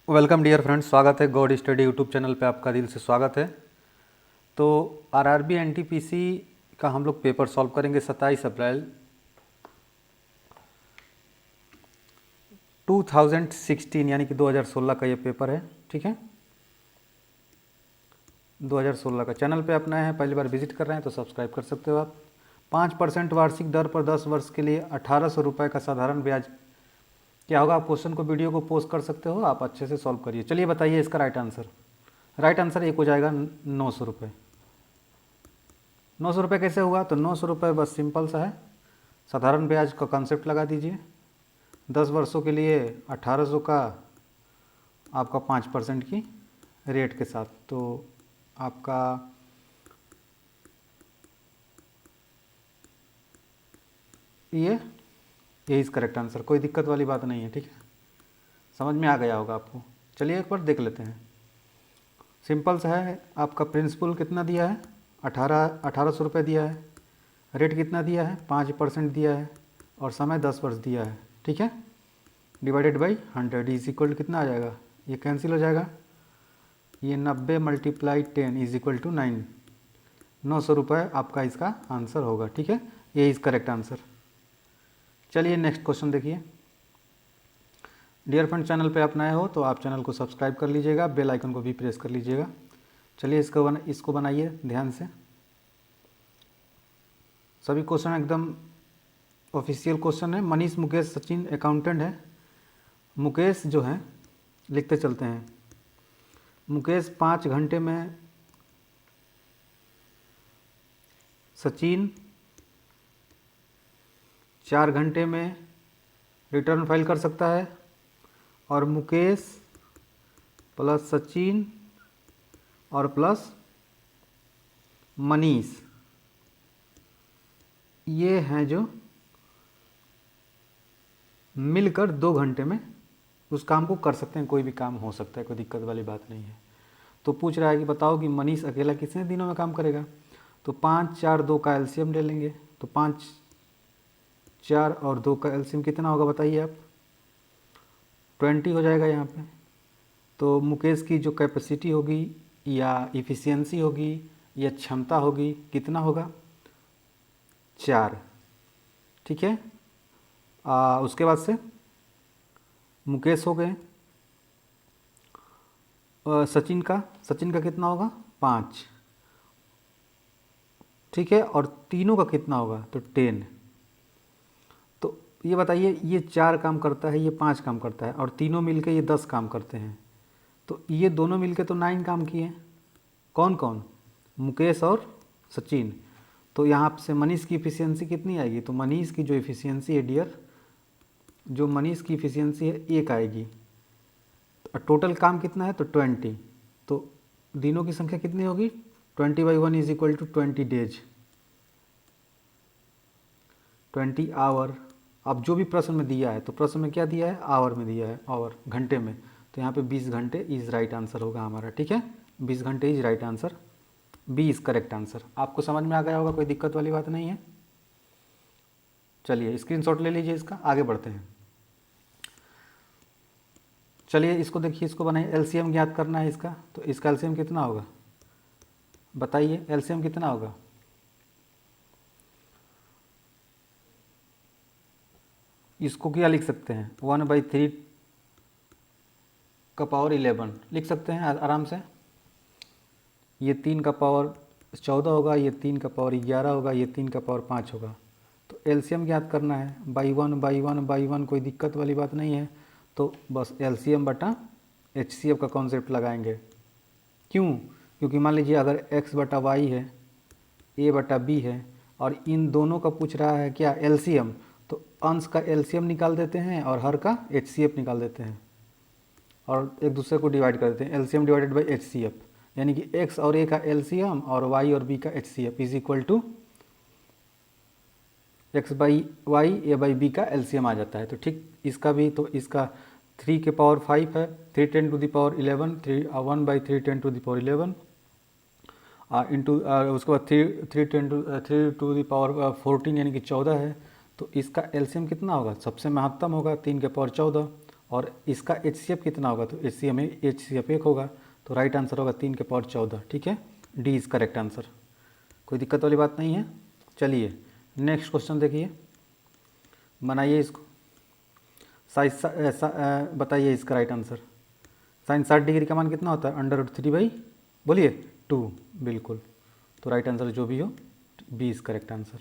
Welcome dear friends, स्वागत है God study YouTube channel पे। आपका दिल से स्वागत है। तो आरआरबी एनटीपीसी का हम लोग पेपर सॉल्व करेंगे 27 अप्रैल 2016 यानी कि 2016 का ये पेपर है। ठीक है, 2016 का। चैनल पे अपना है, पहली बार विजिट कर रहे हैं तो सब्सक्राइब कर सकते हो आप। 5% वार्षिक दर पर 10 वर्ष के लिए 1800 रुपये का साधारण ब्याज क्या होगा। आप क्वेश्चन को, वीडियो को पोस्ट कर सकते हो, आप अच्छे से सॉल्व करिए। चलिए बताइए इसका राइट आंसर। राइट आंसर एक हो जाएगा 900 रुपये। 900 रुपये कैसे हुआ? तो 900 रुपये बस सिंपल सा है, साधारण ब्याज का कॉन्सेप्ट लगा दीजिए। 10 वर्षों के लिए 1800 का आपका 5% की रेट के साथ, तो आपका यही इस करेक्ट आंसर। कोई दिक्कत वाली बात नहीं है। ठीक है, समझ में आ गया होगा आपको। चलिए एक बार देख लेते हैं। सिंपल सा है। आपका प्रिंसिपल कितना दिया है? 1800 रुपये दिया है। रेट कितना दिया है? 5% दिया है। और समय 10 वर्ष दिया है। ठीक है, divided by 100 is equal to कितना आ जाएगा? ये कैंसिल हो जाएगा। ये 90 × 10 इज इक्वल टू 9। 900 रुपये आपका इसका आंसर होगा। ठीक है, ये इज करेक्ट आंसर। चलिए नेक्स्ट क्वेश्चन देखिए। डियर फ्रेंड, चैनल पे आप नए हो तो आप चैनल को सब्सक्राइब कर लीजिएगा, बेल आइकन को भी प्रेस कर लीजिएगा। चलिए इसको बनाइए ध्यान से। सभी क्वेश्चन एकदम ऑफिशियल क्वेश्चन है। मनीष, मुकेश, सचिन अकाउंटेंट है। मुकेश जो है, लिखते चलते हैं। मुकेश 5 घंटे में, सचिन 4 घंटे में रिटर्न फाइल कर सकता है। और मुकेश प्लस सचिन और प्लस मनीष, ये हैं जो मिलकर 2 घंटे में उस काम को कर सकते हैं। कोई भी काम हो सकता है, कोई दिक्कत वाली बात नहीं है। तो पूछ रहा है कि बताओ कि मनीष अकेला कितने दिनों में काम करेगा। तो 5, 4, 2 का एलसीएम ले लेंगे। तो 5, 4 और 2 का एलसीएम कितना होगा बताइए आप? 20 हो जाएगा यहाँ पे। तो मुकेश की जो कैपेसिटी होगी या इफ़िशियंसी होगी या क्षमता होगी, कितना होगा? 4। ठीक है, उसके बाद से मुकेश हो गए। सचिन का कितना होगा? 5। ठीक है, और तीनों का कितना होगा? तो 10। तो ये बताइए, ये 4 काम करता है, ये 5 काम करता है, और तीनों मिलके ये 10 काम करते हैं। तो ये दोनों मिलके तो 9 काम किए। कौन कौन? मुकेश और सचिन। तो यहाँ से मनीष की इफ़िशियंसी कितनी आएगी? तो मनीष की जो इफ़िशियंसी है डियर, जो मनीष की इफ़िशियंसी है 1 आएगी। टोटल काम कितना है? तो 20। तो दिनों की संख्या कितनी होगी? 20/1 is equal to 20 days, 20 hour. अब जो भी प्रश्न में दिया है, तो प्रश्न में क्या दिया है? आवर में दिया है, आवर घंटे में। तो यहाँ पे 20 घंटे इज राइट आंसर होगा हमारा। ठीक है, 20 घंटे is right answer. B is correct answer. आपको समझ में आ गया होगा, कोई दिक्कत वाली बात नहीं है। चलिए स्क्रीनशॉट ले लीजिए इसका, आगे बढ़ते हैं। चलिए इसको देखिए, इसको बनाइए। एलसीएम ज्ञात करना है इसका। तो इसका एलसीएम कितना होगा बताइए? एलसीएम कितना होगा? इसको क्या लिख सकते हैं? 1/3 का पावर 11 लिख सकते हैं आराम से। ये 3 का पावर 14 होगा, ये 3 का पावर 11 होगा, ये 3 का पावर 5 होगा। तो एलसीएम ज्ञात करना है। बाई वन, कोई दिक्कत वाली बात नहीं है। तो बस एलसीएम बटा एचसीएफ का कॉन्सेप्ट लगाएंगे। क्यों? क्योंकि मान लीजिए अगर x बटा वाई है, a बटा b है, और इन दोनों का पूछ रहा है क्या? एलसीएम। तो अंश का एलसीएम निकाल देते हैं और हर का एचसीएफ निकाल देते हैं और एक दूसरे को डिवाइड कर देते हैं। एलसीएम डिवाइडेड बाई एचसीएफ, यानी कि x और a का एलसीएम और y और b का HCF is equal to x/y a/b का एलसीएम आ जाता है। तो ठीक इसका भी, तो इसका 3 के पावर 5 है, 3 10 to the power 11, 1/3 10 to the power 11 into उसके बाद 3 टू द पावर 14 यानी कि 14 है। तो इसका एलसीएम कितना होगा? सबसे महत्तम होगा, 3 के पावर 14 और इसका HCF कितना होगा, तो HCF में HCF 1 होगा, तो राइट आंसर होगा 3 के पावर 14, ठीक है, डी इज़ करेक्ट आंसर। कोई दिक्कत वाली बात नहीं है। चलिए नेक्स्ट क्वेश्चन देखिए, बनाइए इसको। बताइए इसका राइट आंसर। साइन 60 डिग्री का मान कितना होता है, √3 बोलिए 2, बिल्कुल। तो राइट आंसर जो भी हो बी इज़ करेक्ट आंसर,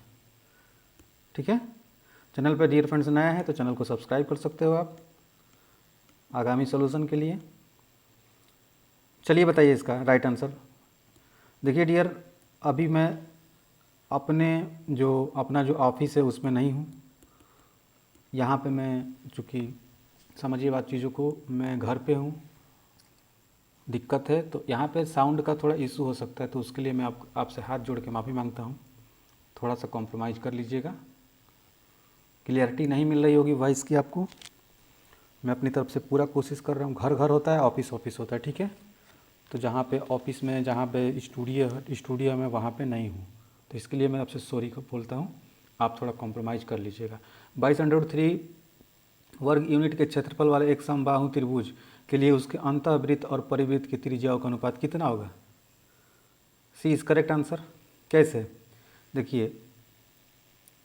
ठीक है। चैनल पर डियर फ्रेंड्स नया है तो चैनल को सब्सक्राइब कर सकते हो आप आगामी सॉल्यूशन के लिए। चलिए बताइए इसका राइट आंसर। देखिए डियर, अभी मैं अपना जो ऑफिस है उसमें नहीं हूँ, यहाँ पे मैं चूँकि समझिए बात चीज़ों को, मैं घर पे हूँ, दिक्कत है तो यहाँ पे साउंड का थोड़ा इशू हो सकता है, तो उसके लिए मैं आपसे हाथ जोड़ के माफ़ी मांगता हूँ। थोड़ा सा कॉम्प्रोमाइज़ कर लीजिएगा, क्लियरिटी नहीं मिल रही होगी वॉइस की आपको। मैं अपनी तरफ से पूरा कोशिश कर रहा हूँ। घर घर होता है, ऑफिस ऑफिस होता है, ठीक है। तो जहाँ पे ऑफिस में, जहाँ पे स्टूडियो में, वहाँ पे नहीं हूँ, तो इसके लिए मैं आपसे सॉरी बोलता हूँ। आप थोड़ा कॉम्प्रोमाइज़ कर लीजिएगा। 22√3 वर्ग यूनिट के क्षेत्रफल वाले एक समबाहु त्रिभुज के लिए उसके अंतःवृत्त और परिवृत्त की त्रिज्याओं का अनुपात कितना होगा। सी इज करेक्ट आंसर। कैसे, देखिए,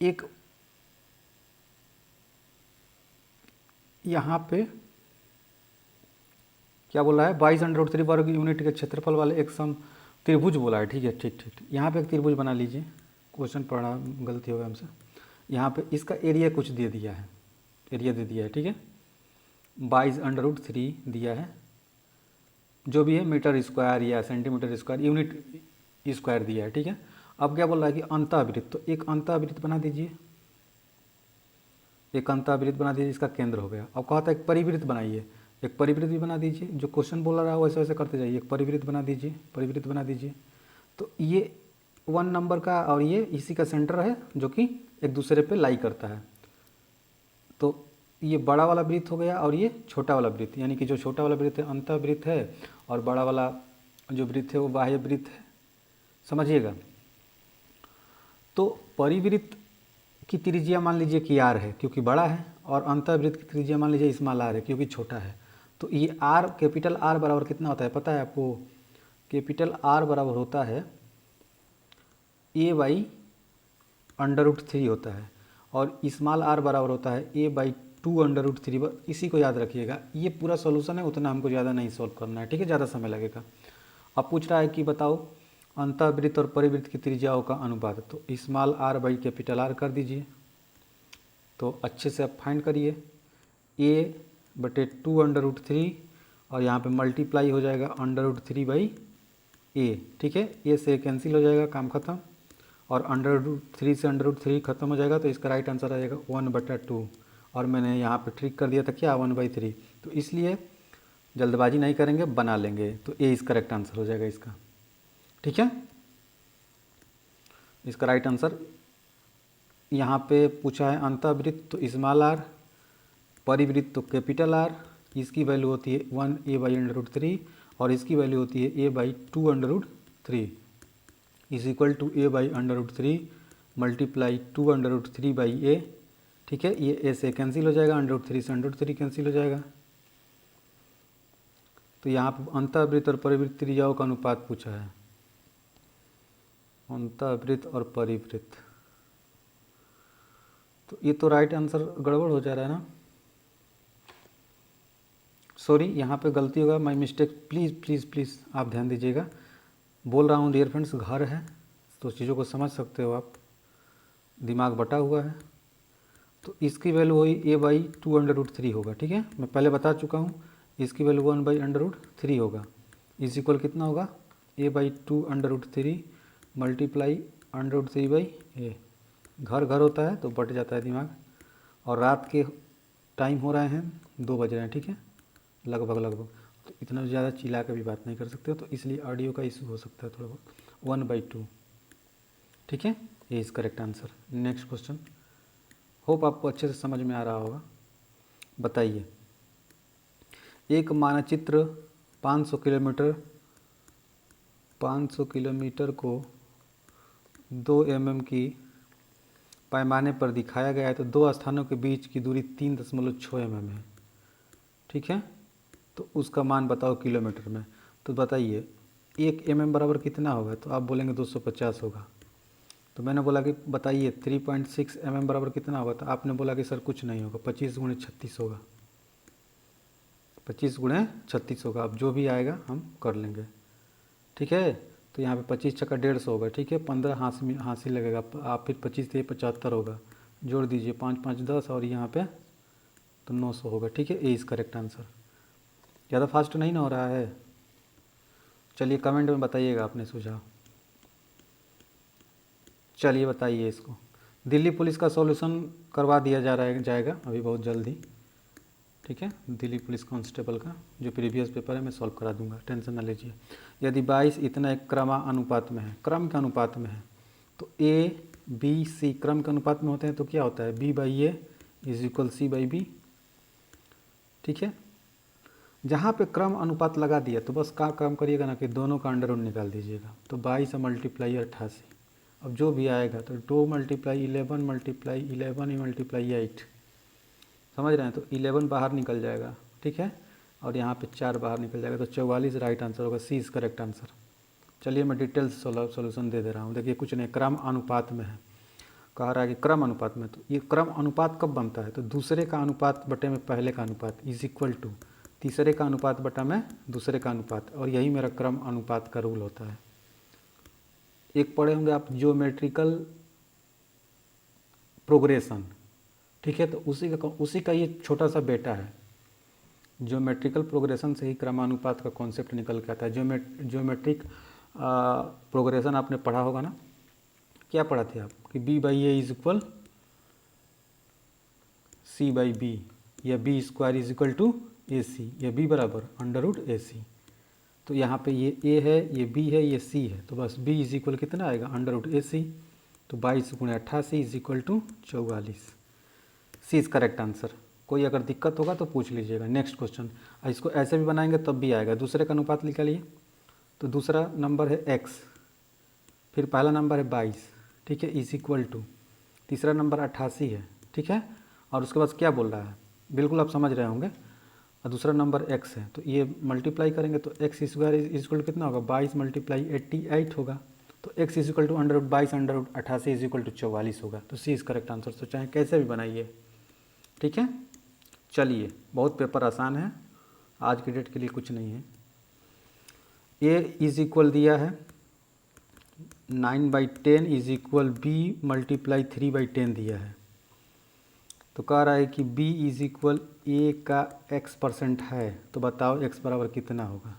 एक यहाँ पे क्या बोला है, 22√3 वर्ग यूनिट के क्षेत्रफल वाले एक सम त्रिभुज बोला है, ठीक है, ठीक। यहाँ पे एक त्रिभुज बना लीजिए। क्वेश्चन पढ़ा गलती हो गया हमसे। यहाँ पे इसका एरिया कुछ दे दिया है, एरिया दे दिया है, ठीक है, 22√3 दिया है, जो भी है मीटर स्क्वायर या सेंटीमीटर स्क्वायर, यूनिट स्क्वायर दिया है, ठीक है। अब क्या बोल रहा है कि अंतःवृत्त, तो एक अंतःवृत्त बना दीजिए, एक अंतःवृत्त बना दीजिए, इसका केंद्र हो गया। अब कहा था एक परिवृत्त बनाइए, एक परिवृत्त भी बना दीजिए, जो क्वेश्चन बोल रहा है वैसे वैसे करते जाइए। एक परिवृत्त बना दीजिए, परिवृत्त बना दीजिए। तो ये 1 नंबर का और ये इसी का सेंटर है, जो कि एक दूसरे पे लाई करता है। तो ये बड़ा वाला वृत्त हो गया और ये छोटा वाला वृत्त, यानी कि जो छोटा वाला वृत्त है अंतःवृत्त है और बड़ा वाला जो वृत्त है वो बाह्य वृत्त है, समझिएगा। तो परिवृत्त की त्रिज्या मान लीजिए कि r है क्योंकि बड़ा है, और अंतःवृत्त की त्रिज्या मान लीजिए स्मॉल r है क्योंकि छोटा है। तो ये r, कैपिटल R बराबर कितना होता है पता है आपको, कैपिटल R बराबर होता है a/√3 होता है, और स्मॉल r बराबर होता है a/2√3। इसी को याद रखिएगा। ये पूरा सॉल्यूशन है, उतना हमको ज़्यादा नहीं सॉल्व करना है, ठीक है, ज़्यादा समय लगेगा। अब पूछ रहा है कि बताओ अंतःवृत्त और परिवृत्त की त्रिज्याओं का अनुपात, तो स्मॉल r/कैपिटल R कर दीजिए। तो अच्छे से आप फाइंड करिए, a/2√3 और यहाँ पे मल्टीप्लाई हो जाएगा √3/a, ठीक है, a से कैंसिल हो जाएगा, काम खत्म, और √3 से √3 खत्म हो जाएगा, तो इसका राइट आंसर आ जाएगा 1/2। और मैंने यहाँ पे ट्रिक कर दिया था क्या, 1/3। तो इसलिए जल्दबाजी नहीं करेंगे, बना लेंगे, तो ए इस करेक्ट आंसर हो जाएगा इसका, ठीक है। इसका राइट आंसर यहाँ पे पूछा है अंतःवृत्त तो स्मॉल r, परिवृत्त तो कैपिटल R, इसकी वैल्यू होती है 1a/√3 और इसकी वैल्यू होती है a/2√3 is equal to a/√3 multiply 2√3/a, ठीक है। ये a से कैंसिल हो जाएगा, √3 से √3 कैंसिल हो जाएगा। तो यहाँ पर अंतःवृत्त और परिवृत्त त्रिज्याओं का अनुपात पूछा है, अंतःवृत्त और परिवृत्त। तो ये तो राइट आंसर गड़बड़ हो जा रहा है ना, सॉरी, यहाँ पे गलती होगा, my mistake, please please please आप ध्यान दीजिएगा। बोल रहा हूँ डियर फ्रेंड्स, घर है तो चीज़ों को समझ सकते हो आप, दिमाग बटा हुआ है। तो इसकी वैल्यू हुई a/2√3 होगा, ठीक है, मैं पहले बता चुका हूँ। इसकी वैल्यू 1/√3 होगा, इज इक्वल कितना होगा, a/2√3 मल्टीप्लाई √3/a। घर घर होता है तो बट जाता है दिमाग, और रात के टाइम हो रहे हैं, 2 बज रहे हैं, ठीक है, लगभग। तो इतना ज़्यादा चिल्ला के भी बात नहीं कर सकते हो, तो इसलिए ऑडियो का इशू हो सकता है थोड़ा बहुत। 1/2, ठीक है, ये is correct answer. Next question, hope आपको अच्छे से समझ में आ रहा होगा। बताइए, एक मानचित्र 500 किलोमीटर को 2 mm की पैमाने पर दिखाया गया है, तो दो स्थानों के बीच की दूरी 3.6 mm है। ठीक है। तो उसका मान बताओ किलोमीटर में। तो बताइए 1 mm बराबर कितना होगा, तो आप बोलेंगे 250 होगा। तो मैंने बोला कि बताइए 3.6 mm बराबर कितना होगा, तो आपने बोला कि सर कुछ नहीं होगा, 25 गुणे 36 होगा, 25 गुणे 36 होगा। अब जो भी आएगा हम कर लेंगे, ठीक है। तो यहाँ पे 25 छक्का 150 होगा, ठीक है। 15 हांसी लगेगा, आप फिर 25 से 75 होगा, जोड़ दीजिए 5 5 10 और यहाँ पे तो 900 होगा, ठीक है। A is correct answer. ज़्यादा फास्ट नहीं ना हो रहा है? चलिए कमेंट में बताइएगा अपने सुझाव। चलिए बताइए इसको। दिल्ली पुलिस का सॉल्यूशन करवा दिया जाएगा अभी बहुत जल्दी, ठीक है। दिल्ली पुलिस कांस्टेबल का जो प्रीवियस पेपर है मैं सॉल्व करा दूंगा, टेंशन ना लीजिए। यदि 22 इतना एक क्रमानुपात में है, क्रम के अनुपात में है, तो ए बी सी क्रम के अनुपात में होते हैं, तो क्या होता है b by A is equal C by b, ठीक है। जहाँ पे क्रम अनुपात लगा दिया तो बस क्या काम करिएगा ना कि दोनों का अंडर रूट निकाल दीजिएगा। तो 22 मल्टीप्लाई 88, अब जो भी आएगा तो 2 मल्टीप्लाई 11 मल्टीप्लाई 11 मल्टीप्लाई 8, समझ रहे हैं। तो 11 बाहर निकल जाएगा, ठीक है, और यहाँ पे 4 बाहर निकल जाएगा, तो 44 राइट आंसर होगा, सी इज़ करेक्ट आंसर। चलिए मैं डिटेल्स सोल्यूशन दे दे रहा हूँ। देखिए कुछ नहीं, क्रम अनुपात में है, कह रहा है कि क्रम अनुपात में। तो ये क्रम अनुपात कब बनता है, तो दूसरे का अनुपात बटे में पहले का अनुपात इज इक्वल टू तीसरे का अनुपात बटा में दूसरे का अनुपात, और यही मेरा क्रम अनुपात का रूल होता है। एक पढ़े होंगे आप ज्योमेट्रिकल प्रोग्रेशन, ठीक है। तो उसी का ये छोटा सा बेटा है। ज्योमेट्रिकल प्रोग्रेशन से ही क्रमानुपात का कॉन्सेप्ट निकल के आता है। ज्योमेट्रिक प्रोग्रेशन आपने पढ़ा होगा ना, क्या पढ़ा थे आप कि B by A is equal C by B, या B square is equal to A C, या बी बराबर अंडर रूट ए सी। तो यहाँ पे ये ए है, ये बी है, ये सी है, तो बस बी इज इक्वल कितना आएगा अंडर रूट ए सी। तो 22 गुणे 88 is equal to 44, C is correct answer. कोई अगर दिक्कत होगा तो पूछ लीजिएगा। नेक्स्ट क्वेश्चन, इसको ऐसे भी बनाएंगे तब भी आएगा। दूसरे का अनुपात निकालिए। तो दूसरा नंबर है x, फिर पहला नंबर है 22, ठीक है, इज इक्वल टू तीसरा नंबर 88 है, ठीक है। और उसके बाद क्या बोल रहा है, बिल्कुल आप समझ रहे होंगे। और दूसरा नंबर x है, तो ये मल्टीप्लाई करेंगे तो x square is equal to कितना होगा 22 मल्टीप्लाई 88 होगा। तो x is equal to under root 22 under root 88 is equal to 44 होगा। तो सी इज़ करेक्ट आंसर। तो चाहे कैसे भी बनाइए, ठीक है। चलिए बहुत पेपर आसान है, आज की डेट के लिए कुछ नहीं है। ए इज इक्वल दिया है 9/10 इज इक्वल बी मल्टीप्लाई 3/10 दिया है। तो कह रहा है कि b इज इक्वल ए का x% है, तो बताओ x बराबर कितना होगा।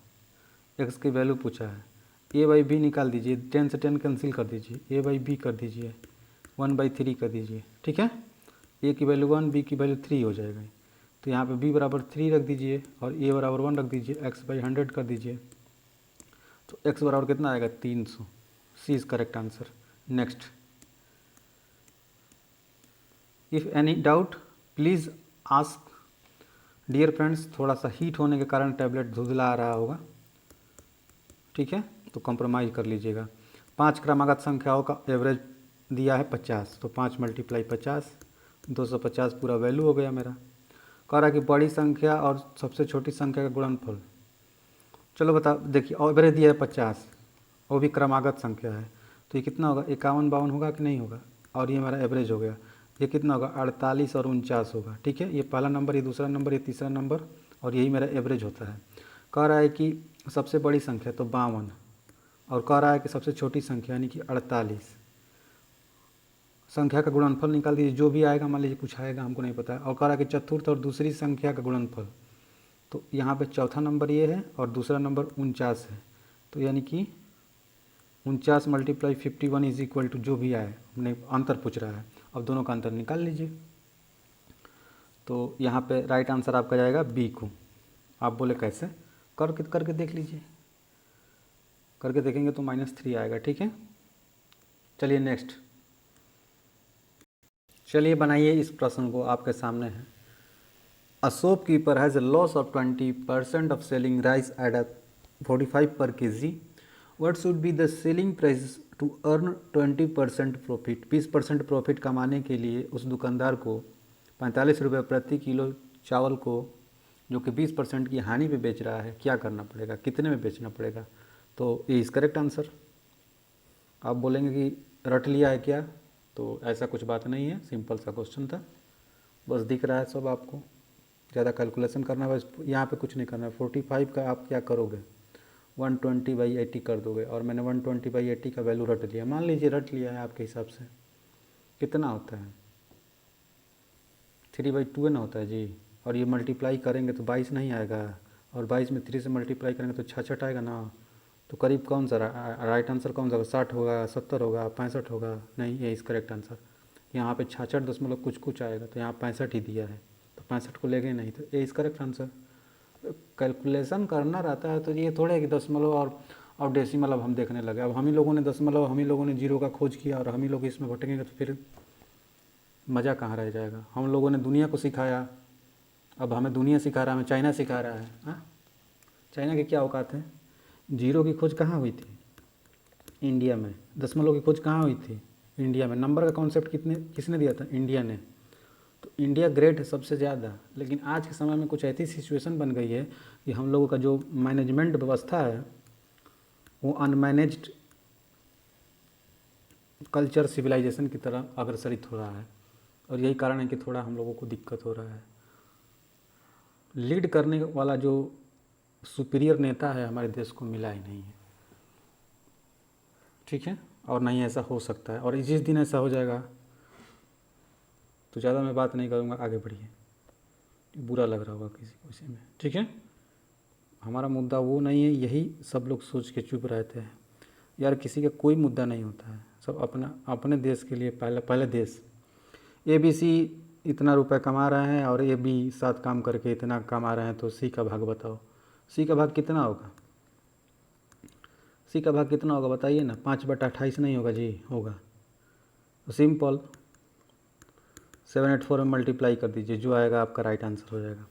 x की वैल्यू पूछा है, a बाई बी निकाल दीजिए, 10 से 10 कैंसिल कर दीजिए, a बाई बी कर दीजिए, 1/3 कर दीजिए, ठीक है। a की वैल्यू 1, b की वैल्यू 3 हो जाएगा। तो यहाँ पे b बराबर 3 रख दीजिए और a बराबर 1 रख दीजिए, x/100 कर दीजिए। तो x बराबर कितना आएगा 300, C is correct answer. Next, if any doubt please ask. Dear friends, थोड़ा सा हीट होने के कारण टैबलेट धुंधला आ रहा होगा, ठीक है, तो कॉम्प्रोमाइज़ कर लीजिएगा। 5 क्रमागत संख्याओं का एवरेज दिया है 50, तो 5 मल्टीप्लाई 50, 250 पूरा वैल्यू हो गया मेरा। कह रहा है कि बड़ी संख्या और सबसे छोटी संख्या का गुणनफल। चलो बता, देखिए एवरेज दिया है 50, वो भी क्रमागत संख्या है, तो ये कितना होगा 51-52 होगा कि नहीं होगा, और ये हमारा एवरेज हो गया। ये कितना होगा 48 और 49 होगा, ठीक है। ये पहला नंबर, ये दूसरा नंबर, ये तीसरा नंबर, और यही मेरा एवरेज होता है। कह रहा है कि सबसे बड़ी संख्या तो 52, और कह रहा है कि सबसे छोटी संख्या यानी कि 48। संख्या का गुणनफल निकाल दीजिए, जो भी आएगा, मान लीजिए कुछ आएगा, हमको नहीं पता है। और कह रहा है कि चतुर्थ और दूसरी संख्या का गुणनफल, तो यहाँ पे चौथा नंबर ये है और दूसरा नंबर 49 है, तो यानी कि 49 मल्टीप्लाई 51 इज इक्वल टू जो भी आए, हमने अंतर पूछ रहा है, अब दोनों का अंतर निकाल लीजिए। तो यहाँ पे राइट आंसर आपका जाएगा बी को। आप बोले कैसे, करके देख लीजिए, करके देखेंगे तो -3 आएगा, ठीक है। चलिए नेक्स्ट, चलिए बनाइए इस प्रश्न को, आपके सामने है। A shopkeeper has a loss of 20% of selling rice at 45 per kg. What should be the selling price to earn 20% profit. 20% profit कमाने के लिए उस दुकानदार को 45 रुपये प्रति किलो चावल को जो कि 20% की हानि पे बेच रहा है, क्या करना पड़ेगा, कितने में बेचना पड़ेगा? तो ये इस करेक्ट आंसर। आप बोलेंगे कि रट लिया है क्या, तो ऐसा कुछ बात नहीं है, सिंपल सा क्वेश्चन था, बस दिख रहा है सब आपको, ज़्यादा कैलकुलेशन करना है बस, यहाँ पे कुछ नहीं करना है। 45 का आप क्या करोगे, 120/80 कर दोगे, और मैंने 120/80 का वैल्यू रट लिया, मान लीजिए रट लिया है आपके हिसाब से, कितना होता है 3/2 ना होता है जी, और ये मल्टीप्लाई करेंगे तो 22 नहीं आएगा, और 22 में 3 से मल्टीप्लाई करेंगे तो 66 आएगा ना, तो करीब कौन सा राइट आंसर कौन सा होगा, 60 होगा, 70 होगा, 65 होगा, नहीं ये इस करेक्ट आंसर। यहाँ पे 66 आएगा, तो यहाँ 65 ही दिया है, तो 65 को लेंगे नहीं, तो ये इस करेक्ट आंसर। कैलकुलेशन करना रहता है, तो ये थोड़े है कि दशमलव और डेसिमल अब हम देखने लगे, अब हम ही लोगों ने दशमलव, हम ही लोगों ने जीरो का खोज किया, और हम ही लोग इसमें भटकेंगे तो फिर मज़ा कहाँ रह जाएगा। हम लोगों ने दुनिया को सिखाया, अब हमें दुनिया सिखा रहा है, हमें चाइना सिखा रहा है। हाँ, चाइना की क्या औकात है, जीरो की खोज कहाँ हुई थी, इंडिया में। दशमलव की खोज कहाँ हुई थी, इंडिया में। नंबर का कॉन्सेप्ट किसने दिया था, इंडिया ने। तो इंडिया ग्रेट है सबसे ज़्यादा, लेकिन आज के समय में कुछ ऐसी सिचुएशन बन गई है कि हम लोगों का जो मैनेजमेंट व्यवस्था है वो अनमैनेज्ड कल्चर सिविलाइजेशन की तरह अग्रसरित हो रहा है, और यही कारण है कि थोड़ा हम लोगों को दिक्कत हो रहा है। लीड करने वाला जो सुपीरियर नेता है हमारे देश को मिला ही नहीं है, ठीक है, और नहीं ऐसा हो सकता है, और जिस दिन ऐसा हो जाएगा तो ज़्यादा मैं बात नहीं करूँगा, आगे बढ़िए, बुरा लग रहा होगा किसी को इसी में, ठीक है। हमारा मुद्दा वो नहीं है, यही सब लोग सोच के चुप रहते हैं यार, किसी का कोई मुद्दा नहीं होता है, सब अपना अपने देश के लिए पहले देश। ABC इतना रुपए कमा रहे हैं, और AB 7 काम करके इतना कमा रहे हैं, तो C का भाग बताओ, C का भाग कितना होगा, C का भाग कितना होगा बताइए ना, 5/28 नहीं होगा जी, होगा तो सिंपल 784 में मल्टीप्लाई कर दीजिए, जो आएगा आपका राइट आंसर हो जाएगा,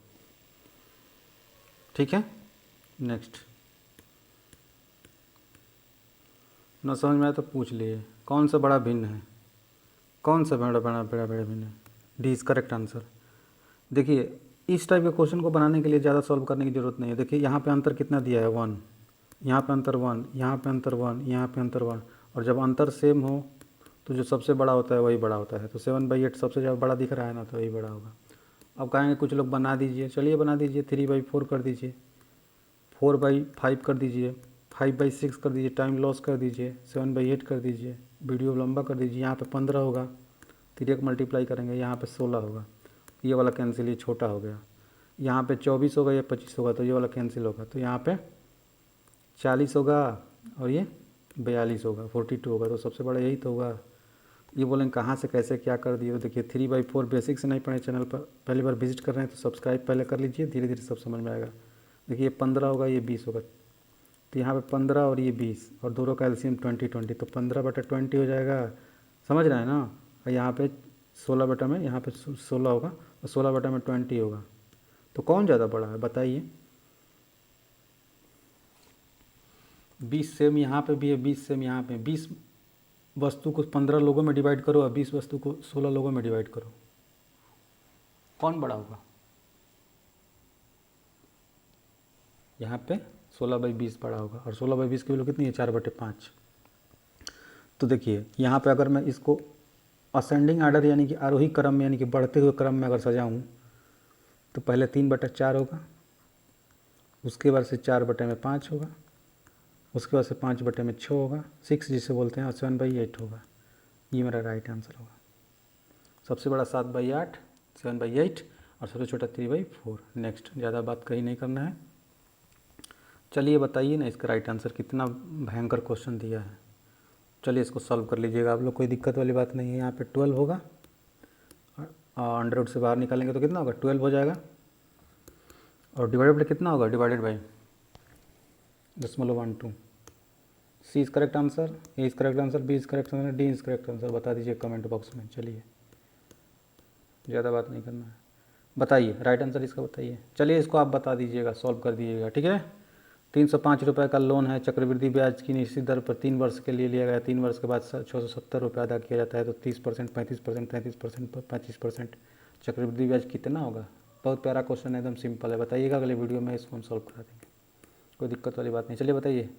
ठीक है। नेक्स्ट, ना समझ में आया तो पूछ लिए, कौन सा बड़ा भिन्न है, कौन सा बड़ा भिन्न है, डी इज करेक्ट आंसर। देखिए इस टाइप के क्वेश्चन को बनाने के लिए ज़्यादा सॉल्व करने की ज़रूरत नहीं है। देखिए यहाँ पे अंतर कितना दिया है, 1, यहाँ पे अंतर 1, यहाँ पे अंतर 1, यहाँ पे अंतर 1, और जब अंतर सेम हो तो जो सबसे बड़ा होता है वही बड़ा होता है, तो 7/8 सबसे ज़्यादा बड़ा दिख रहा है ना, तो वही बड़ा होगा। अब कहेंगे कुछ लोग बना दीजिए, चलिए बना दीजिए, 3/4 कर दीजिए, 4/5 कर दीजिए, 5/6 कर दीजिए, टाइम लॉस कर दीजिए, 7/8 कर दीजिए, वीडियो लंबा कर दीजिए, यहाँ पे 15 होगा, 3 मल्टीप्लाई करेंगे, यहाँ पे 16 होगा, ये वाला कैंसिल, ये छोटा हो गया, यहाँ पे 24 होगा, ये 25 होगा, तो ये वाला कैंसिल होगा, तो यहाँ पे 40 होगा, और ये 42 होगा, 42 होगा, तो सबसे बड़ा यही तो होगा। ये बोलेंगे कहाँ से कैसे क्या कर दिए, तो देखिए 3/4 बेसिक से नहीं पढ़े चैनल पर, पहली बार विजिट कर रहे हैं तो सब्सक्राइब पहले कर लीजिए, धीरे धीरे सब समझ में आएगा। देखिए ये 15 होगा, ये 20 होगा, तो यहाँ पे 15 और ये 20, और दोनों का एलसीएम 20, तो 15/20 हो जाएगा, समझ रहे हैं ना। और यहाँ पे 16 में, यहाँ पे 16 होगा, और 16/20 होगा, तो कौन ज़्यादा बड़ा है बताइए। 20 सेम यहाँ पे भी है, 20 सेम यहाँ पे, 20 वस्तु को 15 लोगों में डिवाइड करो, और 20 वस्तु को 16 लोगों में डिवाइड करो, कौन बड़ा होगा। यहाँ पे 16/20 बड़ा होगा, और 16/20 की वैल्यू कितनी है, 4/5। तो देखिए यहाँ पे अगर मैं इसको असेंडिंग आर्डर यानी कि आरोही क्रम में, यानी कि बढ़ते हुए क्रम में अगर सजाऊँ, तो पहले 3/4 होगा, उसके बाद से 4/5 होगा, उसके बाद से 5/6 होगा, 6 जिसे बोलते हैं, और 7/8 होगा, ये मेरा राइट आंसर होगा। सबसे बड़ा 7/8, 7/8, और सबसे छोटा 3/4। नेक्स्ट, ज़्यादा बात कहीं नहीं करना है, चलिए बताइए ना इसका राइट आंसर, कितना भयंकर क्वेश्चन दिया है। चलिए इसको सॉल्व कर लीजिएगा आप लोग, कोई दिक्कत वाली बात नहीं है। यहाँ पे 12 होगा, और अंडर रूट से बाहर निकालेंगे तो कितना होगा, 12 हो जाएगा, और डिवाइडेड बाई कितना होगा, divided by 0.12। C is correct answer, A is correct answer, B is correct answer, D is correct answer, बता दीजिए कमेंट बॉक्स में। चलिए ज़्यादा बात नहीं करना है, बताइए राइट आंसर इसका बताइए। चलिए इसको आप बता दीजिएगा, सॉल्व कर दीजिएगा, ठीक है। 305 रुपये का लोन है, चक्रवृद्धि ब्याज की निश्चित दर पर 3 वर्ष के लिए लिया गया, 3 वर्ष के बाद 670 रुपये अदा किया जाता है, तो 30%, 35%, 33%, 25% चक्रवृद्धि ब्याज कितना होगा, बहुत प्यारा क्वेश्चन है, एकदम सिंपल है। बताइएगा, अगले वीडियो में इसको हम सॉल्व करा देंगे, कोई दिक्कत वाली बात नहीं। चलिए बताइए।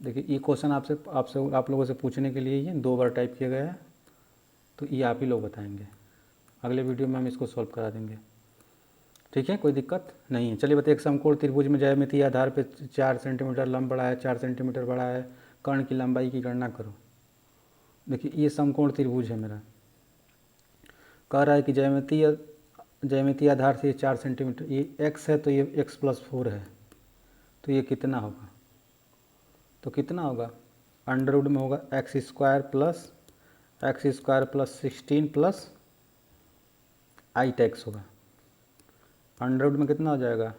देखिए ये क्वेश्चन आप लोगों से पूछने के लिए ये 2 बार टाइप किया गया है, तो ये आप ही लोग बताएंगे। अगले वीडियो में हम इसको सॉल्व करा देंगे, ठीक है, कोई दिक्कत नहीं है। चलिए बताइए, एक समकोण त्रिभुज में ज्यामितीय आधार पे 4 सेंटीमीटर लंब बढ़ा है, 4 सेंटीमीटर बड़ा है, कर्ण की लंबाई की गणना करो। देखिए ये समकोण त्रिभुज है मेरा, कह रहा है कि ज्यामितीय आधार से 4 सेंटीमीटर, ये x है तो ये x+4 है, तो ये कितना होगा? तो कितना होगा? अंडर रूट में होगा x² + 16 + 8x होगा। अंडर रूट में कितना हो जाएगा?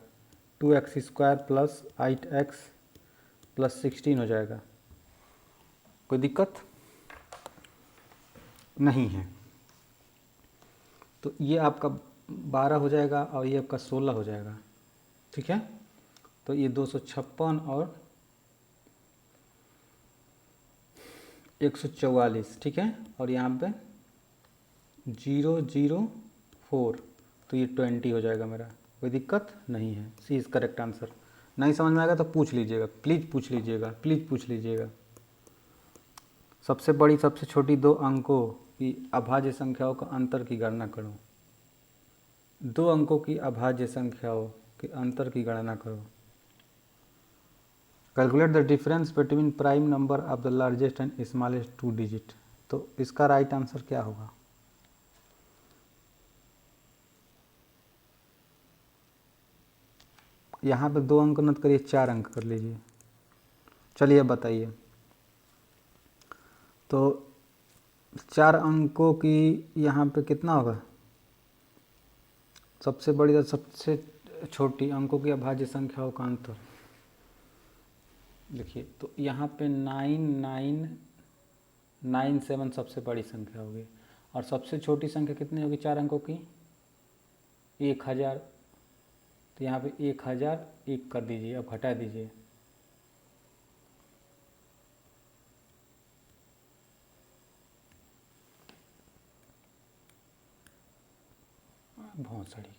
2x² + 8x + 16 हो जाएगा। कोई दिक्कत नहीं है। तो ये आपका 12 हो जाएगा और ये आपका 16 हो जाएगा, ठीक है। तो ये 256 और 144, ठीक है। और यहाँ पे 004, तो ये 20 हो जाएगा मेरा। कोई दिक्कत नहीं है, सी इज़ करेक्ट आंसर। नहीं समझ में आएगा तो पूछ लीजिएगा, प्लीज़ पूछ लीजिएगा, प्लीज़ पूछ लीजिएगा। सबसे बड़ी सबसे छोटी 2 अंकों की अभाज्य संख्याओं का अंतर की गणना करो। 2 अंकों की अभाज्य संख्याओं के अंतर की गणना करो। Calculate the difference between prime number of the largest and smallest 2 digit. तो इसका राइट आंसर क्या होगा? यहाँ पे 2 अंक मत करिए, 4 अंक कर लीजिए। चलिए अब बताइए। तो 4 अंकों की यहाँ पे कितना होगा? सबसे बड़ी और सबसे छोटी अंकों की अभाज्य संख्याओं का अंतर। देखिए तो यहाँ पे 9997 सबसे बड़ी संख्या होगी, और सबसे छोटी संख्या कितनी होगी 4 अंकों की? 1000। तो यहाँ पे 1001 कर दीजिए, अब घटा दीजिए। भौंसड़ी